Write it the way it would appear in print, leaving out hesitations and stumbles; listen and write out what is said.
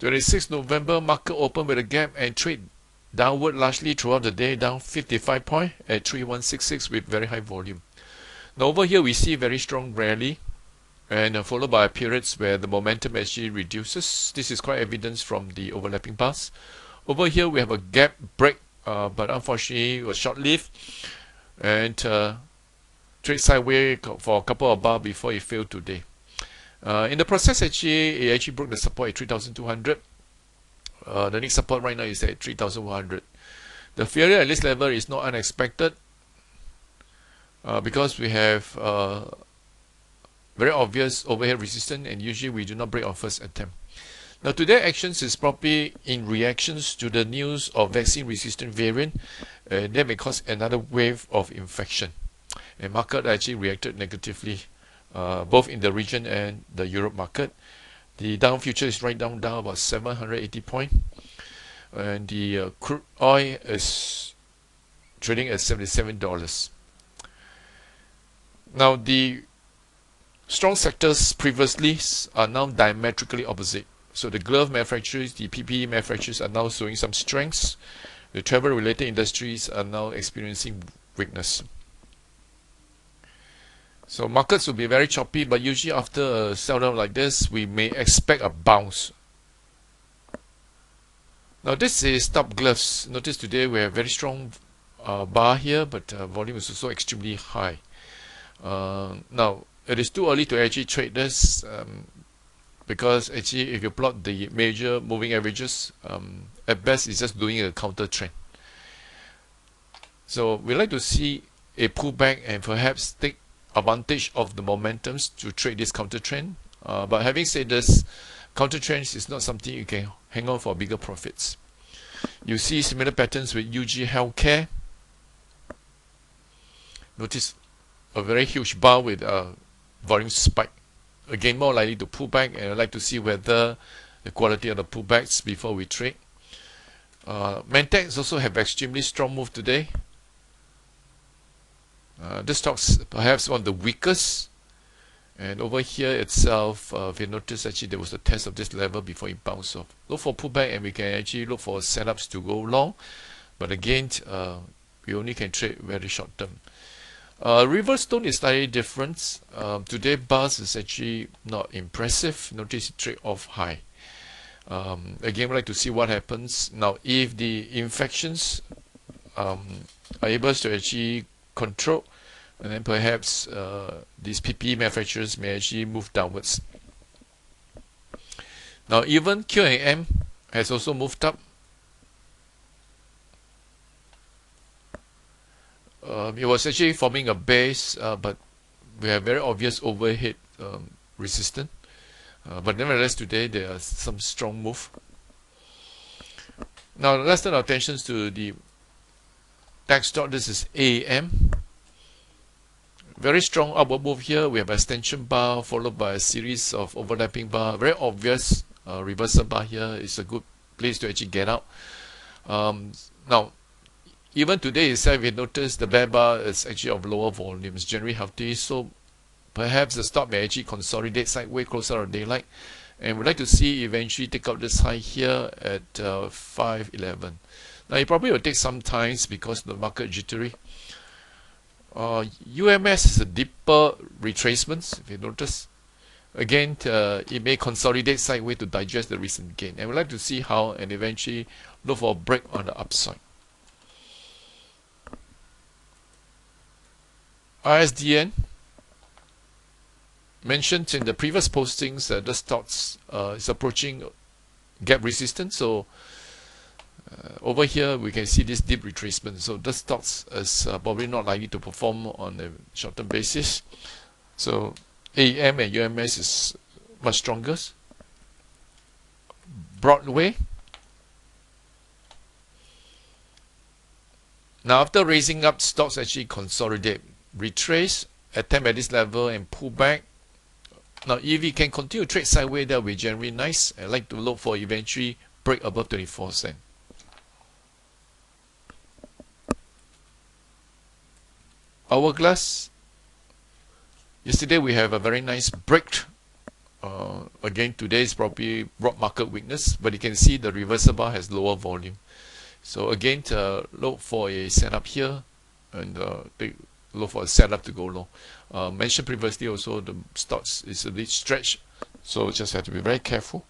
26 November, market open with a gap and trade downward largely throughout the day, down 55 points at 3166 with very high volume. Now over here we see very strong rally and followed by periods where the momentum actually reduces. This is quite evident from the overlapping bars. Over here we have a gap break, but unfortunately it was short-lived and trade sideways for a couple of bars before it failed today. In the process, it actually broke the support at 3,200. The next support right now is at 3,100. The failure at this level is not unexpected because we have very obvious overhead resistance, and usually we do not break on first attempt. Now today's actions is probably in reactions to the news of vaccine resistant variant, and that may cause another wave of infection. And market actually reacted negatively, both in the region and the Europe market. The down future is right down about 780 points, and the crude oil is trading at $77. Now the strong sectors previously are now diametrically opposite. So the glove manufacturers, the PPE manufacturers are now showing some strengths. The travel-related industries are now experiencing weakness. So markets will be very choppy, but usually after a sell-down like this, we may expect a bounce. Now this is top gloves. Notice today we have very strong bar here, but volume is also extremely high. Now it is too early to actually trade this because actually if you plot the major moving averages, at best it's just doing a counter trend. So we like to see a pullback and perhaps take advantage of the momentums to trade this counter trend. But having said this, counter trends is not something you can hang on for bigger profits. You see similar patterns with UG Healthcare. Notice a very huge bar with a volume spike. Again, more likely to pull back, and I'd like to see whether the quality of the pullbacks before we trade. Mantex also have extremely strong move today. This stock's perhaps one of the weakest, and over here itself, if you notice, actually there was a test of this level before it bounced off. Look for pullback, and we can actually look for setups to go long, but again, we only can trade very short term. Riverstone is slightly different. Today bars is actually not impressive. Notice it trade off high. Again, we'd like to see what happens now if the infections are able to actually control, and then perhaps these PPE manufacturers may actually move downwards. Now even Q&M has also moved up. It was actually forming a base, but we have very obvious overhead resistance. But nevertheless, today there are some strong move. Now let's turn our attention to the tech stock. This is AAM. Very strong upward move here. We have an extension bar followed by a series of overlapping bar. Very obvious reversal bar here. It's a good place to actually get out. Now, even today itself, we notice the bear bar is actually of lower volumes, generally healthy. So perhaps the stock may actually consolidate sideways closer to daylight. And we'd like to see eventually take out this high here at 511. Now it probably will take some time because the market jittery. UMS is a deeper retracement, if you notice. Again, it may consolidate sideways to digest the recent gain. And we'd like to see how and eventually look for a break on the upside. ISDN, mentioned in the previous postings, the stocks is approaching gap resistance. So over here we can see this deep retracement. So the stocks is probably not likely to perform on a short-term basis. So AEM and UMS is much stronger. Broadway. Now after raising up, stocks actually consolidate, retrace, attempt at this level and pull back. Now if we can continue to trade sideways, that will be generally nice. I like to look for eventually break above 24 cents. Hourglass. Yesterday we have a very nice break again, today is probably broad market weakness, but you can see the reversal bar has lower volume. So again, look for a setup here, and look for a setup to go low. Mentioned previously also, the stocks is a bit stretched, so just have to be very careful.